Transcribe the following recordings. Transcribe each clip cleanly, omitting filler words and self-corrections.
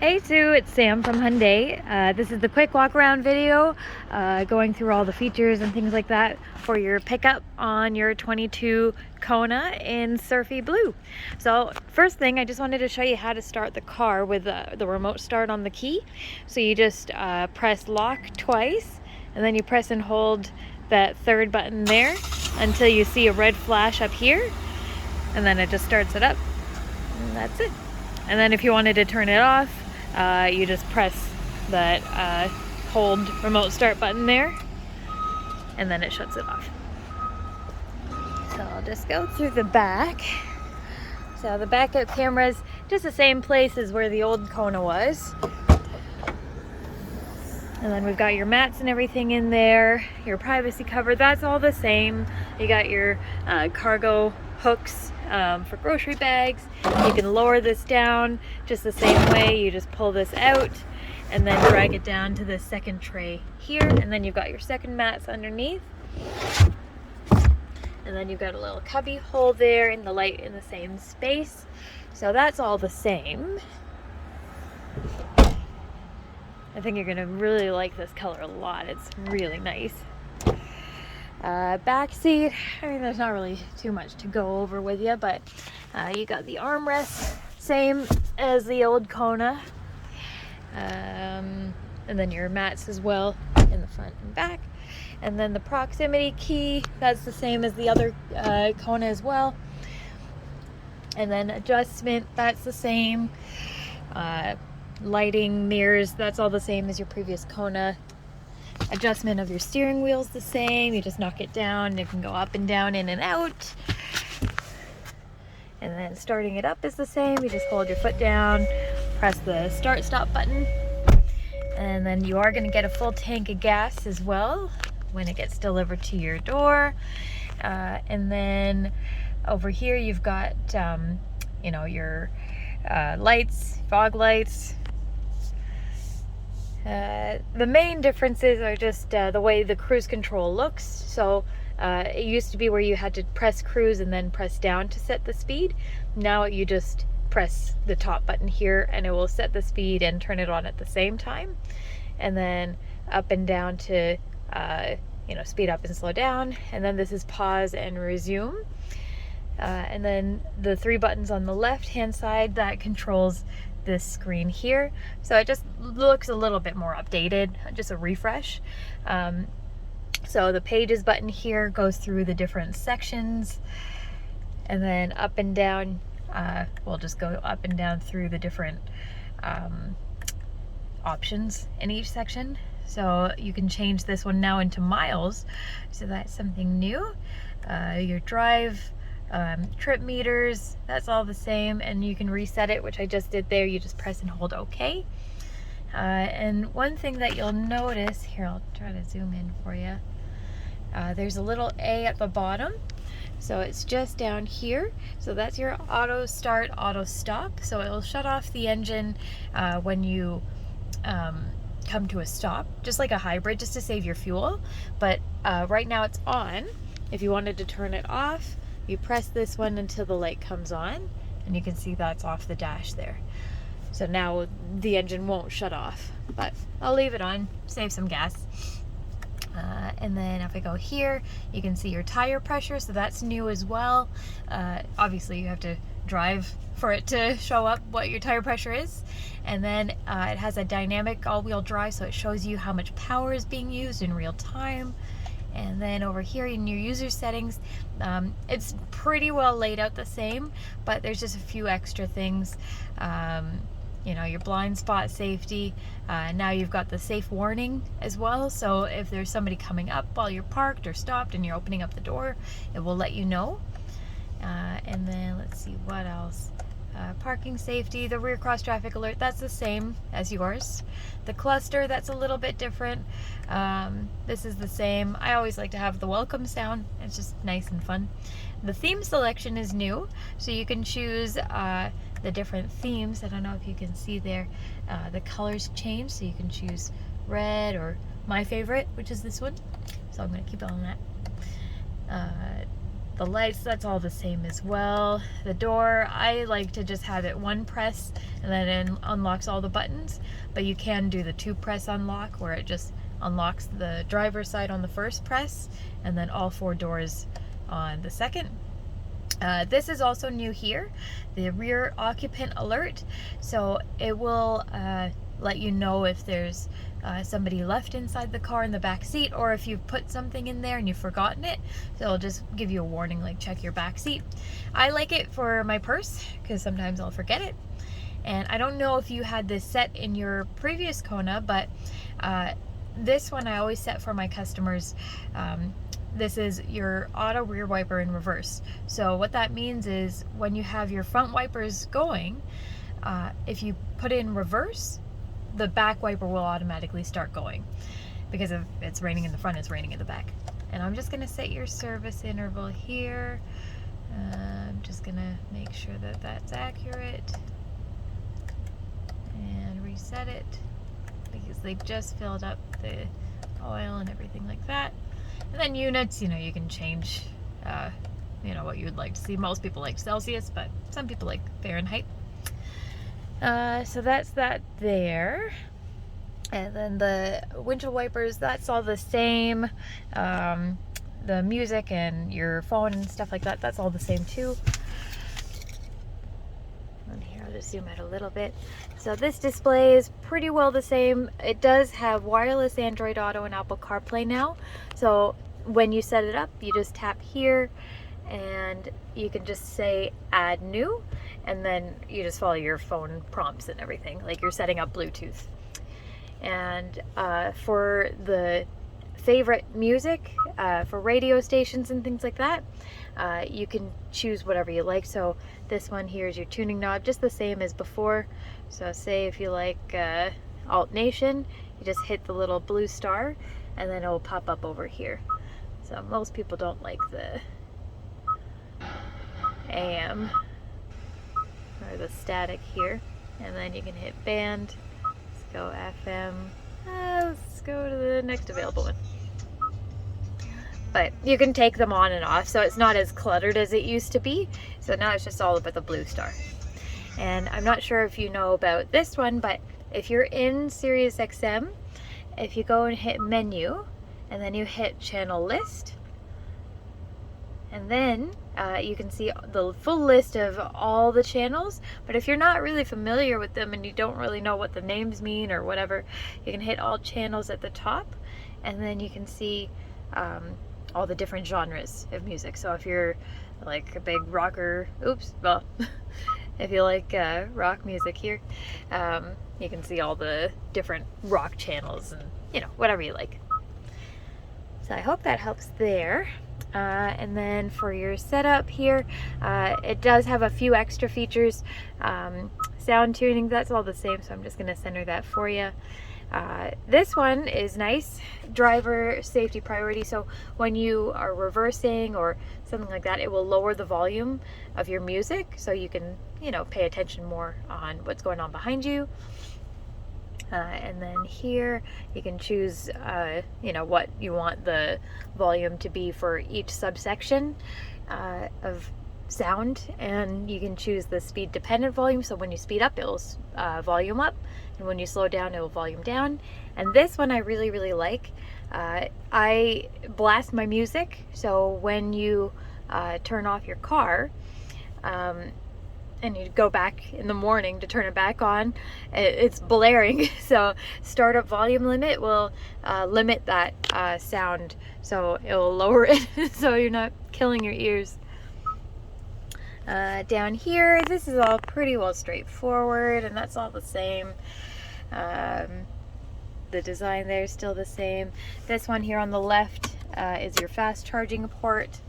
Hey Sue, it's Sam from Hyundai. This is the quick walk around video going through all the features and things like that for your pickup on your 22 Kona in Surfy Blue. So first thing, I just wanted to show you how to start the car with the remote start on the key. So you just press lock twice and then you press and hold that third button there until you see a red flash up here, and then it just starts it up, and that's it. And then if you wanted to turn it off, you just press that hold remote start button there, and then it shuts it off. So I'll just go through the back. So the backup camera's just the same place as where the old Kona was. And then we've got your mats and everything in there, your privacy cover, that's all the same. You got your cargo hooks for grocery bags. You can lower this down just the same way. You just pull this out and then drag it down to the second tray here, and then you've got your second mats underneath. And then you've got a little cubby hole there and the light in the same space. So that's all the same. I think you're gonna really like this color a lot. It's really nice. Back seat, I mean, there's not really too much to go over with you, but you got the armrest, same as the old Kona. And then your mats as well in the front and back. And then the proximity key, that's the same as the other Kona as well. And then adjustment, that's the same. Lighting, mirrors, that's all the same as your previous Kona. Adjustment of your steering wheel's the same. You just knock it down and it can go up and down, in and out. And then starting it up is the same. You just hold your foot down, press the start stop button, and then you are going to get a full tank of gas as well when it gets delivered to your door. And then over here you've got you know, your lights, fog lights. The main differences are just the way the cruise control looks. So it used to be where you had to press cruise and then press down to set the speed. Now you just press the top button here and it will set the speed and turn it on at the same time. And then up and down to you know, speed up and slow down. And then this is pause and resume. And then the three buttons on the left hand side, that controls this screen here. So it just looks a little bit more updated, just a refresh. So the pages button here goes through the different sections, and then up and down, we'll just go up and down through the different options in each section. So you can change this one now into miles, so that's something new. Your drive, trip meters, that's all the same, and you can reset it, which I just did there. You just press and hold OK. And one thing that you'll notice here, I'll try to zoom in for you, there's a little A at the bottom, so it's just down here. So that's your auto start, auto stop, so it will shut off the engine when you come to a stop, just like a hybrid, just to save your fuel. But right now it's on. If you wanted to turn it off, you press this one until the light comes on, and you can see that's off the dash there. So now the engine won't shut off, but I'll leave it on, save some gas. And then if I go here, you can see your tire pressure, so that's new as well. Obviously you have to drive for it to show up what your tire pressure is. And then it has a dynamic all-wheel drive, so it shows you how much power is being used in real time. And then over here in your user settings, it's pretty well laid out the same, but there's just a few extra things. You know, your blind spot safety. Now you've got the safe warning as well, so if there's somebody coming up while you're parked or stopped and you're opening up the door, it will let you know. And then let's see what else. Parking safety, the rear cross traffic alert, that's the same as yours. The cluster, that's a little bit different. This is the same. I always like to have the welcome sound. It's just nice and fun. The theme selection is new, so you can choose the different themes. I don't know if you can see there. The colors change, so you can choose red or my favorite, which is this one. So I'm going to keep it on that. The lights, that's all the same as well. The door, I like to just have it one press and then it unlocks all the buttons, but you can do the 2-press unlock where it just unlocks the driver's side on the first press and then all 4 doors on the second. This is also new here, the rear occupant alert. So it will let you know if there's somebody left inside the car in the back seat, or if you've put something in there and you've forgotten it. So it'll just give you a warning, like check your back seat. I like it for my purse because sometimes I'll forget it. And I don't know if you had this set in your previous Kona, but this one I always set for my customers. This is your auto rear wiper in reverse. So what that means is when you have your front wipers going, if you put it in reverse, the back wiper will automatically start going. Because if it's raining in the front, it's raining in the back. And I'm just gonna set your service interval here. I'm just gonna make sure that that's accurate. And reset it, because they just filled up the oil and everything like that. And then units, you know, you can change, you know, what you would like to see. Most people like Celsius, but some people like Fahrenheit. So that's that there. And then the windshield wipers, that's all the same. The music and your phone and stuff like that, that's all the same too. And here, I'll just zoom out a little bit. So this display is pretty well the same. It does have wireless Android Auto and Apple CarPlay now. So when you set it up, you just tap here and you can just say add new, and then you just follow your phone prompts and everything, like you're setting up Bluetooth. And for the favorite music, for radio stations and things like that, you can choose whatever you like. So this one here is your tuning knob, just the same as before. So say if you like Alt Nation, you just hit the little blue star and then it will pop up over here. So most people don't like the AM or the static here. And then you can hit band. Let's go FM. Let's go to the next available one. But you can take them on and off, so it's not as cluttered as it used to be. So now it's just all about the blue star. And I'm not sure if you know about this one, but if you're in Sirius XM, if you go and hit menu, and then you hit channel list, and then you can see the full list of all the channels. But if you're not really familiar with them and you don't really know what the names mean or whatever, you can hit all channels at the top, and then you can see all the different genres of music. So if you're like a big rocker, if you like rock music here, you can see all the different rock channels and, you know, whatever you like. So I hope that helps there. And then for your setup here, it does have a few extra features. Sound tuning, that's all the same, so I'm just going to center that for you. This one is nice, driver safety priority. So when you are reversing or something like that, it will lower the volume of your music so you can, you know, pay attention more on what's going on behind you. And then here you can choose, you know, what you want the volume to be for each subsection of sound, and you can choose the speed dependent volume. So when you speed up, it'll volume up, and when you slow down, it will volume down. And this one I really, really like. I blast my music, so when you turn off your car, and you go back in the morning to turn it back on, it's blaring. So startup volume limit will limit that sound, so it will lower it so you're not killing your ears. Down here, this is all pretty well straightforward, and that's all the same. The design there is still the same. This one here on the left is your fast charging port.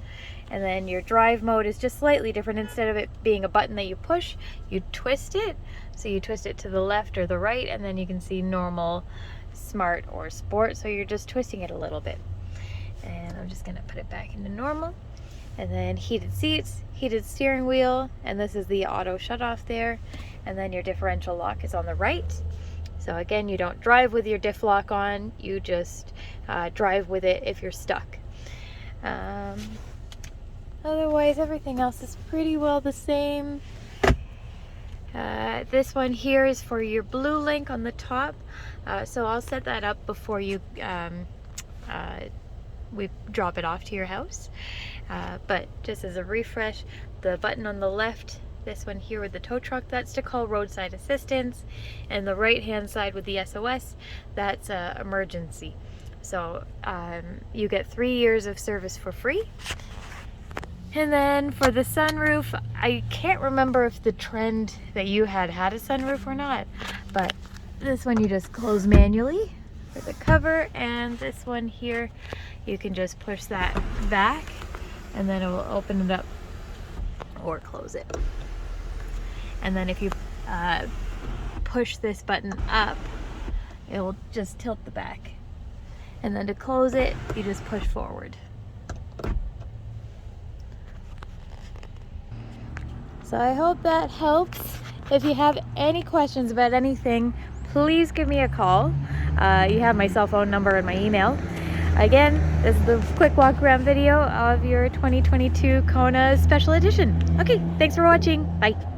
And then your drive mode is just slightly different. Instead of it being a button that you push, you twist it. So you twist it to the left or the right, and then you can see normal, smart, or sport. So you're just twisting it a little bit. And I'm just gonna put it back into normal. And then heated seats, heated steering wheel, and this is the auto shut off there. And then your differential lock is on the right. So again, you don't drive with your diff lock on, you just drive with it if you're stuck. Otherwise, everything else is pretty well the same. This one here is for your blue link on the top, so I'll set that up before you we drop it off to your house. But just as a refresh, the button on the left, this one here with the tow truck, that's to call roadside assistance, and the right hand side with the SOS, that's emergency. So you get 3 years of service for free. And then for the sunroof, I can't remember if the Trend that you had a sunroof or not, but this one you just close manually for the cover, and this one here you can just push that back and then it will open it up or close it. And then if you push this button up, it will just tilt the back. And then to close it, you just push forward. So I hope that helps. If you have any questions about anything, please give me a call. You have my cell phone number and my email. Again, this is the quick walk around video of your 2022 Kona Special Edition. Okay, thanks for watching. Bye.